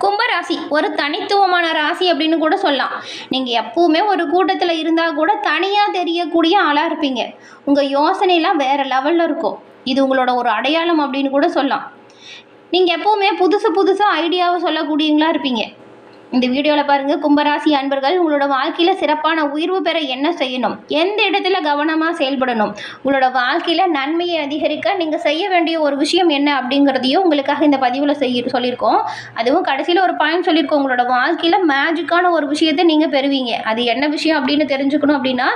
கும்பராசி ஒரு தனித்துவமான ராசி அப்படின்னு கூட சொல்லலாம். நீங்கள் எப்பவுமே ஒரு கூட்டத்தில் இருந்தால் கூட தனியாக தெரியக்கூடிய ஆளாக இருப்பீங்க. உங்கள் யோசனைலாம் வேறு லெவலில் இருக்கும். இது உங்களோட ஒரு அடையாளம் அப்படின்னு கூட சொல்லலாம். நீங்கள் எப்பவுமே புதுசு புதுசாக ஐடியாவை சொல்லக்கூடியவங்களா இருப்பீங்க. இந்த வீடியோவில் பாருங்கள், கும்பராசி அன்பர்கள் உங்களோட வாழ்க்கையில் சிறப்பான உயர்வு பெற என்ன செய்யணும், எந்த இடத்துல கவனமாக செயல்படணும், உங்களோட வாழ்க்கையில் நன்மையை அதிகரிக்க நீங்கள் செய்ய வேண்டிய ஒரு விஷயம் என்ன அப்படிங்கிறதையும் உங்களுக்காக இந்த பதிவில் சொல்லியிருக்கோம். அதுவும் கடைசியில் ஒரு பாயிண்ட் சொல்லியிருக்கோம். உங்களோட வாழ்க்கையில் மேஜிக்கான ஒரு விஷயத்தை நீங்கள் பெறுவீங்க. அது என்ன விஷயம் அப்படின்னு தெரிஞ்சுக்கணும் அப்படின்னா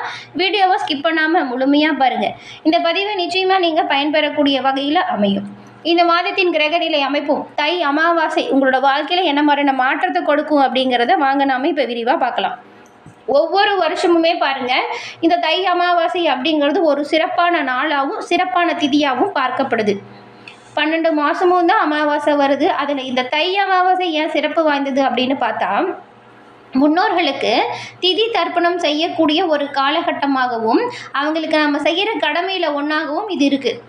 வீடியோவை ஸ்கிப் பண்ணாமல் முழுமையாக பாருங்கள். இந்த பதிவை நிச்சயமாக நீங்கள் பயன்பெறக்கூடிய வகையில் அமையும். இந்த மாதத்தின் கிரகநிலை அமைப்பும் தை அமாவாசை உங்களோட வாழ்க்கையில் என்ன மாதிரியான மாற்றத்தை கொடுக்கும் அப்படிங்கிறத வாங்க நாம இப்போ விரிவாக பார்க்கலாம். ஒவ்வொரு வருஷமுமே பாருங்கள், இந்த தை அமாவாசை அப்படிங்கிறது ஒரு சிறப்பான நாளாகவும் சிறப்பான திதியாகவும் பார்க்கப்படுது. 12 மாதமும் தான் அமாவாசை வருது. அதில் இந்த தை அமாவாசை ஏன் சிறப்பு வாய்ந்தது அப்படின்னு பார்த்தா, முன்னோர்களுக்கு திதி தர்ப்பணம் செய்யக்கூடிய ஒரு காலகட்டமாகவும் அவங்களுக்கு நம்ம செய்கிற கடமையில் ஒன்றாகவும் இது இருக்குது.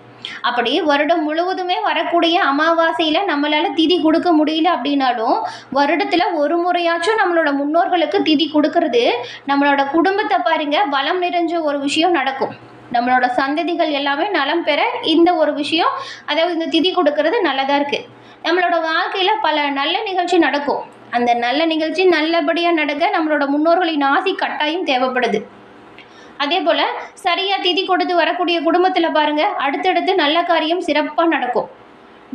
அப்படி வருடம் முழுவதுமே வரக்கூடிய அமாவாசையில் நம்மளால் திதி கொடுக்க முடியல அப்படின்னாலும் வருடத்தில் ஒரு முறையாச்சும் நம்மளோட முன்னோர்களுக்கு திதி கொடுக்கறது நம்மளோட குடும்பத்தை பாருங்க வளம் நிறைஞ்ச ஒரு விஷயம் நடக்கும். நம்மளோட சந்ததிகள் எல்லாமே நலம் பெற இந்த ஒரு விஷயம், அதாவது இந்த திதி கொடுக்கறது நல்லதாக இருக்குது. நம்மளோட வாழ்க்கையில் பல நல்ல நிகழ்ச்சி நடக்கும். அந்த நல்ல நிகழ்ச்சி நல்லபடியாக நடக்க நம்மளோட முன்னோர்களின் ஆசி கட்டாயம் தேவைப்படுது. அதே போல் சரியாக திதி கொடுத்து வரக்கூடிய குடும்பத்தில் பாருங்கள், அடுத்தடுத்து நல்ல காரியம் சிறப்பாக நடக்கும்.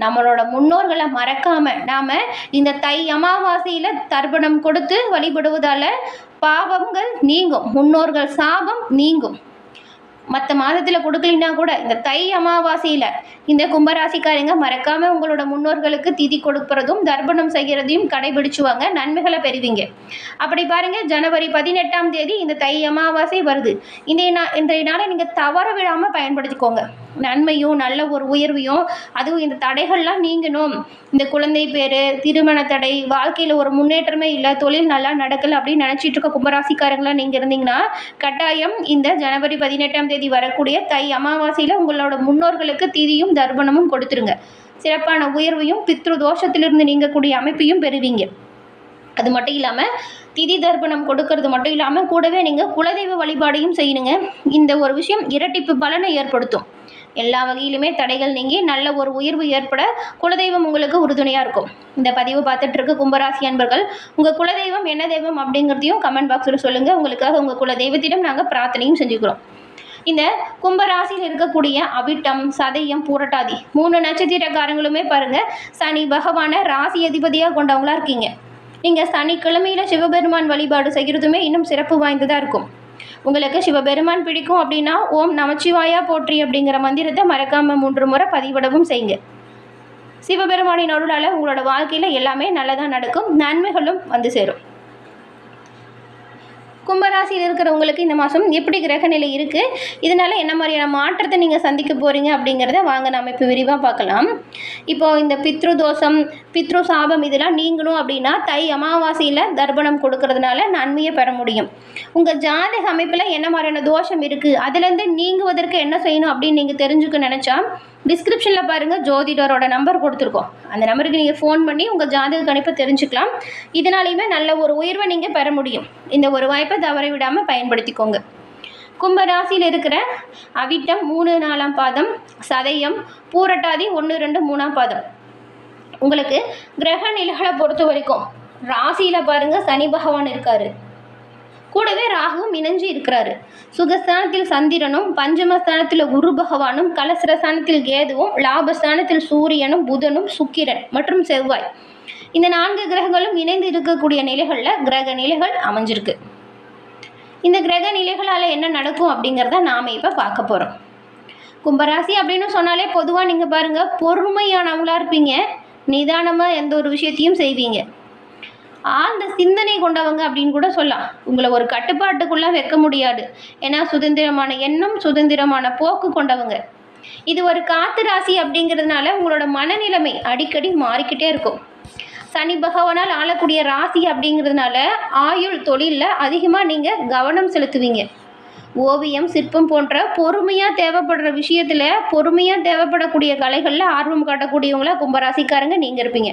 நம்மளோட முன்னோர்களை மறக்காமல் நாம் இந்த தை அமாவாசையில் தர்ப்பணம் கொடுத்து வழிபடுவதால் பாவங்கள் நீங்கும், முன்னோர்கள் சாபம் நீங்கும். மற்ற மாதத்தில் கொடுக்கலினா கூட இந்த தை அமாவாசையில் இந்த கும்பராசிக்காரங்க மறக்காமல் உங்களோட முன்னோர்களுக்கு திதி கொடுப்பதும் தர்ப்பணம் செய்கிறதையும் கடைபிடிச்சுவாங்க, நன்மைகளை பெறுவீங்க. அப்படி பாருங்கள், ஜனவரி 18ஆம் தேதி இந்த தை அமாவாசை வருது. இன்றைய நாளை நீங்கள் தவற விடாமல் பயன்படுத்திக்கோங்க. நன்மையும் நல்ல ஒரு உயர்வையும், அதுவும் இந்த தடைகள்லாம் நீங்கணும். இந்த குழந்தை பேர், திருமண தடை, வாழ்க்கையில் ஒரு முன்னேற்றமே இல்லை, தொழில் நல்லா நடக்கலை அப்படின்னு நினச்சிட்டு இருக்க கும்பராசிக்காரங்களாம் நீங்கள் இருந்தீங்கன்னா கட்டாயம் இந்த ஜனவரி 18ஆம் தேதி வரக்கூடிய தை அமாவாசையில் உங்களோட முன்னோர்களுக்கு திதியும் தர்ப்பணமும் கொடுத்துருங்க. சிறப்பான உயர்வையும் பித்ரு தோஷத்திலிருந்து நீங்கக்கூடிய அமைப்பையும் பெறுவீங்க. அது மட்டும் இல்லாமல் திதி தர்ப்பணம் கொடுக்கறது மட்டும் இல்லாமல் கூடவே நீங்கள் குலதெய்வ வழிபாடையும் செய்யணுங்க. இந்த ஒரு விஷயம் இரட்டிப்பு பலனை ஏற்படுத்தும். எல்லா வகையிலுமே தடைகள் நீங்கி நல்ல ஒரு உயர்வு ஏற்பட குலதெய்வம் உங்களுக்கு உறுதுணையாக இருக்கும். இந்த பதிவு பார்த்துட்டு இருக்க கும்பராசி அன்பர்கள், உங்கள் குலதெய்வம் என்ன தெய்வம் அப்படிங்கிறதையும் கமெண்ட் பாக்ஸில் சொல்லுங்கள். உங்களுக்காக உங்கள் குலதெய்வத்திடம் நாங்கள் பிரார்த்தனையும் செஞ்சுக்கிறோம். இந்த கும்பராசியில் இருக்கக்கூடிய அவிட்டம், சதயம், பூரட்டாதி 3 நட்சத்திரக்காரங்களுமே பாருங்கள் சனி பகவானை ராசி அதிபதியாக கொண்டவங்களா இருக்கீங்க. நீங்கள் சனிக்கிழமையில் சிவபெருமான் வழிபாடு செய்கிறதுமே இன்னும் சிறப்பு வாய்ந்ததாக இருக்கும். உங்களுக்கு சிவபெருமான் பிடிக்கும் அப்படின்னா ஓம் நமச்சிவாயா போற்றி அப்படிங்கிற மந்திரத்தை மறக்காமல் 3 முறை பதிவிடவும் செய்யுங்க. சிவபெருமானின் அருளால் உங்களோட வாழ்க்கையில் எல்லாமே நல்லதாக நடக்கும், நன்மைகளும் வந்து சேரும். கும்பராசியில் இருக்கிறவங்களுக்கு இந்த மாதம் எப்படி கிரகநிலை இருக்குது, இதனால் என்ன மாதிரியான மாற்றத்தை நீங்கள் சந்திக்க போகிறீங்க அப்படிங்கிறத வாங்க நாம் இப்போ விரிவாக பார்க்கலாம். இப்போது இந்த பித்ரு தோஷம், பித்ரு சாபம் இதெல்லாம் நீங்கணும் அப்படின்னா தை அமாவாசையில் தர்ப்பணம் கொடுக்கறதுனால நன்மையை பெற முடியும். உங்கள் ஜாதக அமைப்பில் என்ன மாதிரியான தோஷம் இருக்குது, அதுலேருந்து நீங்குவதற்கு என்ன செய்யணும் அப்படின்னு நீங்கள் தெரிஞ்சுக்க நினச்சா டிஸ்கிரிப்ஷனில் பாருங்கள், ஜோதிடரோட நம்பர் கொடுத்துருக்கோம். அந்த நம்பருக்கு நீங்கள் ஃபோன் பண்ணி உங்கள் ஜாதக கணிப்பை தெரிஞ்சுக்கலாம். இதனாலையுமே நல்ல ஒரு உயர்வை நீங்கள் பெற முடியும். இந்த ஒரு வாய்ப்பை தவற விடாமல் பயன்படுத்திக்கோங்க. கும்பராசியில் இருக்கிற அவிட்டம் 3, 4ஆம் பாதம், சதயம், பூரட்டாதி 1, 2, 3ஆம் பாதம், உங்களுக்கு கிரக நிலைகளை பொறுத்த வரைக்கும் ராசியில் பாருங்கள் சனி பகவான் இருக்கார், கூடவே ராகுவும் இணைஞ்சு இருக்கிறாரு. சுகஸ்தானத்தில் சந்திரனும், பஞ்சமஸ்தானத்தில் குரு பகவானும், கலசரஸ்தானத்தில் கேதுவும், லாபஸ்தானத்தில் சூரியனும், புதனும், சுக்கிரன் மற்றும் செவ்வாய், இந்த 4 கிரகங்களும் இணைந்து இருக்கக்கூடிய நிலைகளில் கிரக நிலைகள் அமைஞ்சிருக்கு. இந்த கிரக நிலைகளால் என்ன நடக்கும் அப்படிங்கிறத நாம் இப்போ பார்க்க போகிறோம். கும்பராசி அப்படின்னு சொன்னாலே பொதுவாக நீங்கள் பாருங்கள் பொறுமையானவங்களா இருப்பீங்க, நிதானமாக எந்த ஒரு விஷயத்தையும் செய்வீங்க, ஆழ்ந்த சிந்தனை கொண்டவங்க அப்படின்னு கூட சொல்லலாம். உங்களை ஒரு கட்டுப்பாட்டுக்குள்ளே வைக்க முடியாது. ஏன்னா சுதந்திரமான எண்ணம், சுதந்திரமான போக்கு கொண்டவங்க. இது ஒரு காத்து ராசி அப்படிங்கிறதுனால உங்களோட மனநிலைமை அடிக்கடி மாறிக்கிட்டே இருக்கும். சனி பகவானால் ஆளக்கூடிய ராசி அப்படிங்கிறதுனால ஆயுள் தொழிலில் அதிகமாக நீங்கள் கவனம் செலுத்துவீங்க. ஓவியம், சிற்பம் போன்ற பொறுமையாக தேவைப்படுற விஷயத்தில், பொறுமையாக தேவைப்படக்கூடிய கலைகளில் ஆர்வம் காட்டக்கூடியவங்களா கும்பராசிக்காரங்க நீங்கள் இருப்பீங்க.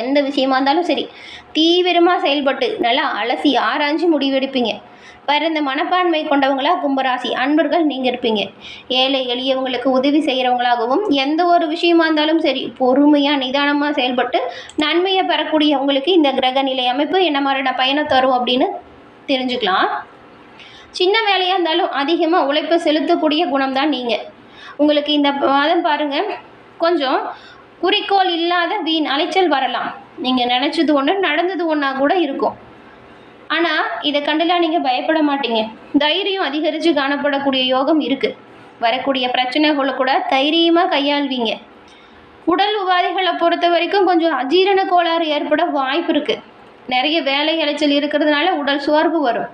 எந்த விஷயமா இருந்தாலும் சரி தீவிரமாக செயல்பட்டு நல்லா அலசி ஆராய்ஞ்சு முடிவெடுப்பீங்க. பரந்த மனப்பான்மை கொண்டவங்களா கும்பராசி அன்பர்கள் நீங்கள் இருப்பீங்க. ஏழை எளியவங்களுக்கு உதவி செய்கிறவங்களாகவும் எந்த ஒரு விஷயமா இருந்தாலும் சரி பொறுமையாக நிதானமாக செயல்பட்டு நன்மையை பெறக்கூடிய உங்களுக்கு இந்த கிரக நிலை அமைப்பு என்ன மாதிரியான பயனை தரும் அப்படின்னு தெரிஞ்சுக்கலாம். சின்ன வேலையாக இருந்தாலும் அதிகமாக உழைப்பை செலுத்தக்கூடிய குணம்தான் நீங்கள். உங்களுக்கு இந்த மாதம் பாருங்கள், கொஞ்சம் குறிக்கோள் இல்லாத வீண் அலைச்சல் வரலாம். நீங்கள் நினச்சது ஒன்று நடந்தது ஒன்றா கூட இருக்கும். ஆனால் இதை கண்டுலாம் நீங்கள் பயப்பட மாட்டீங்க. தைரியம் அதிகரித்து காணப்படக்கூடிய யோகம் இருக்குது. வரக்கூடிய பிரச்சனைகளை கூட தைரியமாக கையாள்வீங்க. உடல் உபாதைகளை பொறுத்த வரைக்கும் கொஞ்சம் அஜீரண கோளாறு ஏற்பட வாய்ப்பு இருக்குது. நிறைய வேலை அலைச்சல் இருக்கிறதுனால உடல் சோர்வு வரும்.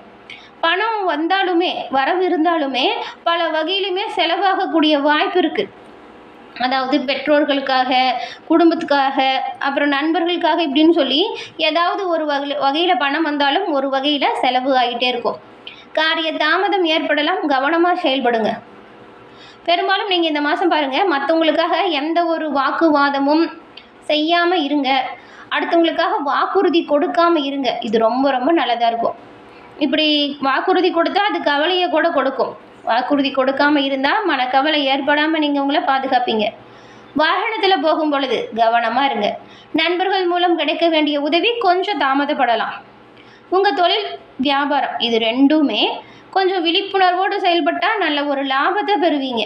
பணம் வந்தாலுமே வரவு இருந்தாலுமே பல வகையிலுமே செலவாகக்கூடிய வாய்ப்பு இருக்குது. அதாவது பெற்றோர்களுக்காக, குடும்பத்துக்காக, அப்புறம் நண்பர்களுக்காக இப்படின்னு சொல்லி ஏதாவது ஒரு வகையில் பணம் வந்தாலும் ஒரு வகையில் செலவு ஆகிட்டே இருக்கும். காரிய தாமதம் ஏற்படலாம், கவனமாக செயல்படுங்க. பெரும்பாலும் நீங்கள் இந்த மாதம் பாருங்கள், மற்றவங்களுக்காக எந்த ஒரு வாக்குவாதமும் செய்யாமல் இருங்க. அடுத்தவங்களுக்காக வாக்குறுதி கொடுக்காமல் இருங்க. இது ரொம்ப ரொம்ப நல்லதாக இருக்கும். இப்படி வாக்குறுதி கொடுத்தா அது கவலையை கூட கொடுக்கும். வாக்குறுதி கொடுக்காமல் இருந்தால் மனக்கவலை ஏற்படாமல் நீங்கள் உங்களை பாதுகாப்பீங்க. வாகனத்தில் போகும் பொழுது கவனமாக இருங்க. நண்பர்கள் மூலம் கிடைக்க வேண்டிய உதவி கொஞ்சம் தாமதப்படலாம். உங்கள் தொழில் வியாபாரம் இது ரெண்டுமே கொஞ்சம் விழிப்புணர்வோடு செயல்பட்டால் நல்ல ஒரு லாபத்தை பெறுவீங்க.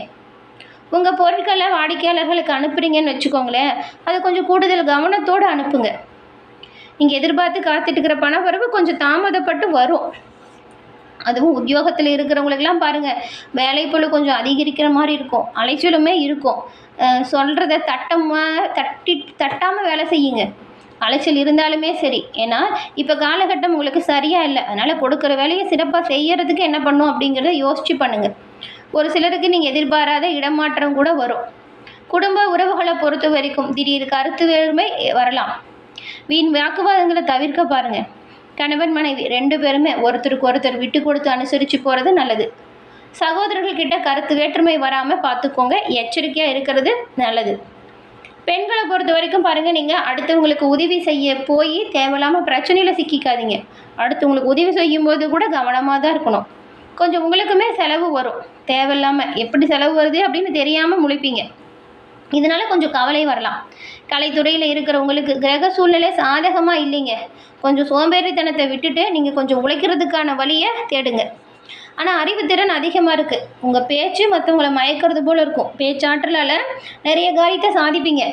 உங்கள் பொருட்களை வாடிக்கையாளர்களுக்கு அனுப்புறீங்கன்னு வச்சுக்கோங்களேன், அது கொஞ்சம் கூடுதல் கவனத்தோடு அனுப்புங்க. நீங்கள் எதிர்பார்த்து காத்துட்டு இருக்கிற பணவரவு கொஞ்சம் தாமதப்பட்டு வரும். அதுவும் உத்தியோகத்தில் இருக்கிறவங்களுக்கெல்லாம் பாருங்கள், வேலைப்பளு கொஞ்சம் அதிகரிக்கிற மாதிரி இருக்கும், அலைச்சலுமே இருக்கும். சொல்கிறத தட்டாமல் வேலை செய்யுங்க. அலைச்சல் இருந்தாலுமே சரி. ஏன்னா இப்போ காலகட்டம் உங்களுக்கு சரியாக இல்லை. அதனால் கொடுக்குற வேலையை சிறப்பாக செய்யறதுக்கு என்ன பண்ணும் அப்படிங்கிறத யோசித்து பண்ணுங்கள். ஒரு சிலருக்கு நீங்கள் எதிர்பாராத இடமாற்றம் கூட வரும். குடும்ப உறவுகளை பொறுத்த வரைக்கும் திடீர் கருத்து வேறுமை வரலாம். வீண் வாக்குவாதங்களை தவிர்க்க பாருங்கள். கணவன் மனைவி ரெண்டு பேருமே ஒருத்தருக்கு ஒருத்தர் விட்டு கொடுத்து அனுசரித்து போகிறது நல்லது. சகோதரர்கள்கிட்ட கருத்து வேற்றுமை வராமல் பார்த்துக்கோங்க. எச்சரிக்கையாக இருக்கிறது நல்லது. பெண்களை பொறுத்த வரைக்கும் பாருங்கள், நீங்கள் அடுத்தவங்களுக்கு உதவி செய்ய போய் தேவையில்லாமல் பிரச்சனையில் சிக்கிக்காதீங்க. அடுத்தவங்களுக்கு உதவி செய்யும்போது கூட கவனமாக தான் இருக்கணும். கொஞ்சம் உங்களுக்குமே செலவு வரும். தேவையில்லாமல் எப்படி செலவு வருது அப்படின்னு தெரியாமல் முழிப்பீங்க. இதனால் கொஞ்சம் கவலை வரலாம். கலைத்துறையில் இருக்கிறவங்களுக்கு கிரக சூழ்நிலை சாதகமாக இல்லைங்க. கொஞ்சம் சோம்பேறித்தனத்தை விட்டுட்டு நீங்கள் கொஞ்சம் உழைக்கிறதுக்கான வழியை தேடுங்க. ஆனால் அறிவுத்திறன் அதிகமாக இருக்குது. உங்கள் பேச்சு மற்றவங்களை மயக்கிறது போல் இருக்கும். பேச்சாற்றலால் நிறைய காரியத்தை சாதிப்பீங்க.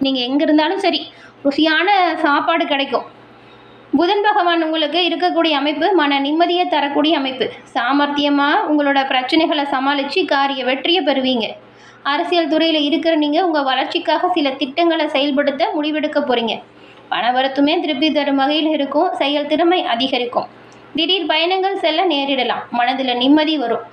நீங்கள் எங்கே இருந்தாலும் சரி ருசியான சாப்பாடு கிடைக்கும். புதன் பகவான் உங்களுக்கு இருக்கக்கூடிய அமைப்பு மன நிம்மதியை தரக்கூடிய அமைப்பு. சாமர்த்தியமாக உங்களோட பிரச்சனைகளை சமாளித்து காரிய வெற்றியை பெறுவீங்க. அரசியல் துறையில் இருக்கிற நீங்கள் உங்கள் வளர்ச்சிக்காக சில திட்டங்களை செயல்படுத்த முடிவெடுக்க போகிறீங்க. பணவரத்துமே திருப்பி தரும் வகையில் இருக்கும். செயல் திறமை அதிகரிக்கும். திடீர் பயணங்கள் செல்ல நேரிடலாம். மனதில் நிம்மதி வரும்.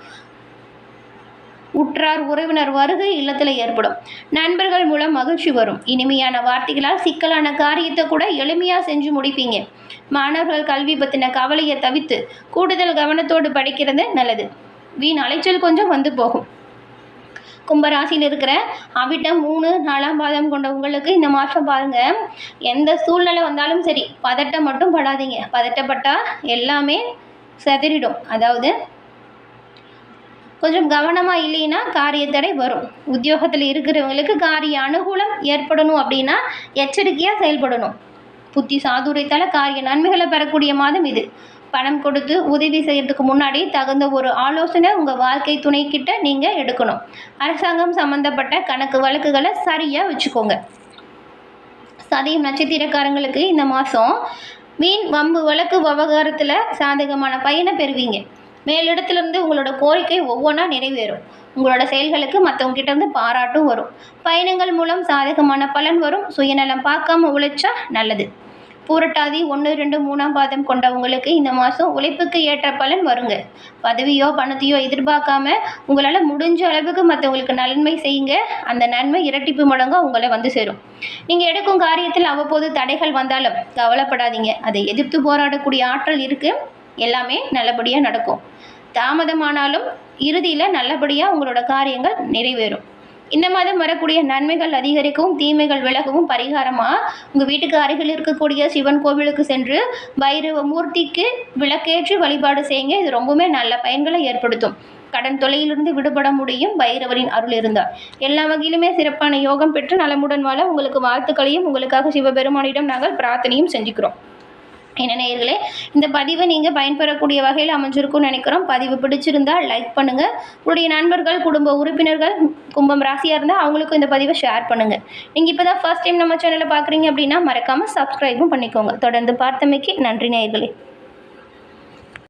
உற்றார் உறவினர் வருகை இல்லத்தில் ஏற்படும். நண்பர்கள் மூலம் மகிழ்ச்சி வரும். இனிமையான வார்த்தைகளால் சிக்கலான காரியத்தை கூட எளிமையாக செஞ்சு முடிப்பீங்க. மாணவர்கள் கல்வி பற்றின கவலையை தவிர்த்து கூடுதல் கவனத்தோடு படிக்கிறது நல்லது. வீண் அலைச்சல் கொஞ்சம் வந்து போகும். கும்பராசியில் இருக்கிற அவிட்டம் 3, 4ஆம் பாதம் கொண்ட உங்களுக்கு இந்த மாதம் பாருங்கள், எந்த சூழ்நிலை வந்தாலும் சரி பதட்டம் மட்டும் படாதீங்க. பதட்டப்பட்டால் எல்லாமே செதறிடும். அதாவது கொஞ்சம் கவனமாக இல்லைன்னா காரியத்தடை வரும். உத்தியோகத்தில் இருக்கிறவங்களுக்கு காரிய அனுகூலம் ஏற்படணும் அப்படின்னா எச்சரிக்கையாக செயல்படணும். புத்தி சாதுரியத்தால் காரிய நன்மைகளை பெறக்கூடிய மாதம் இது. பணம் கொடுத்து உதவி செய்கிறதுக்கு முன்னாடி தகுந்த ஒரு ஆலோசனை உங்கள் வாழ்க்கை துணைக்கிட்ட நீங்கள் எடுக்கணும். அரசாங்கம் சம்மந்தப்பட்ட கணக்கு வழக்குகளை சரியாக வச்சுக்கோங்க. சதயம் நட்சத்திரக்காரங்களுக்கு இந்த மாதம் வீண் வம்பு வழக்கு விவகாரத்தில் சாதகமான பயனை பெறுவீங்க. மேலிடத்துலேருந்து உங்களோட கோரிக்கை ஒவ்வொன்றா நிறைவேறும். உங்களோட செயல்களுக்கு மற்றவங்ககிட்ட இருந்து பாராட்டும் வரும். பயணங்கள் மூலம் சாதகமான பலன் வரும். சுயநலம் பார்க்காம உழைச்சா நல்லது. பூரட்டாதி 1, 2, 3ஆம் பாதம் கொண்டவங்களுக்கு இந்த மாதம் உழைப்புக்கு ஏற்ற பலன் வருங்க. பதவியோ பணத்தையோ எதிர்பார்க்காம உங்களால் முடிஞ்ச அளவுக்கு மற்றவங்களுக்கு நன்மை செய்யுங்க. அந்த நன்மை இரட்டிப்பு மடங்காக உங்களை வந்து சேரும். நீங்கள் எடுக்கும் காரியத்தில் அவ்வப்போது தடைகள் வந்தாலும் கவலைப்படாதீங்க. அதை எதிர்த்து போராடக்கூடிய ஆற்றல் இருக்குது. எல்லாமே நல்லபடியாக நடக்கும். தாமதமானாலும் இறுதியில் நல்லபடியாக உங்களோட காரியங்கள் நிறைவேறும். இந்த மாதம் வரக்கூடிய நன்மைகள் அதிகரிக்கவும் தீமைகள் விலகவும் பரிகாரமாக உங்கள் வீட்டுக்கு அருகில் இருக்கக்கூடிய சிவன் கோவிலுக்கு சென்று பைரவ மூர்த்திக்கு விளக்கேற்றி வழிபாடு செய்யுங்க. இது ரொம்பவுமே நல்ல பயன்களை ஏற்படுத்தும். கடன் தொல்லையிலிருந்து விடுபட முடியும் பைரவரின் அருள் இருந்தால். எல்லா வகையிலுமே சிறப்பான யோகம் பெற்று நலமுடன் வாழ உங்களுக்கு வாழ்த்துக்களையும் உங்களுக்காக சிவபெருமானிடம் நாங்கள் பிரார்த்தனையும் செஞ்சுக்கிறோம். என்ன நேயர்களே, இந்த பதிவை நீங்கள் பயன்பெறக்கூடிய வகையில் அமைஞ்சிருக்கும்னு நினைக்கிறோம். பதிவு பிடிச்சிருந்தால் லைக் பண்ணுங்கள். உங்களுடைய நண்பர்கள் குடும்ப உறுப்பினர்கள் கும்பம் ராசியாக இருந்தால் அவங்களுக்கும் இந்த பதிவை ஷேர் பண்ணுங்கள். நீங்கள் இப்போ தான் ஃபர்ஸ்ட் டைம் நம்ம சேனலை பார்க்குறீங்க அப்படின்னா மறக்காமல் சப்ஸ்கிரைபும் பண்ணிக்கோங்க. தொடர்ந்து பார்த்தமைக்கு நன்றி நேயர்களே.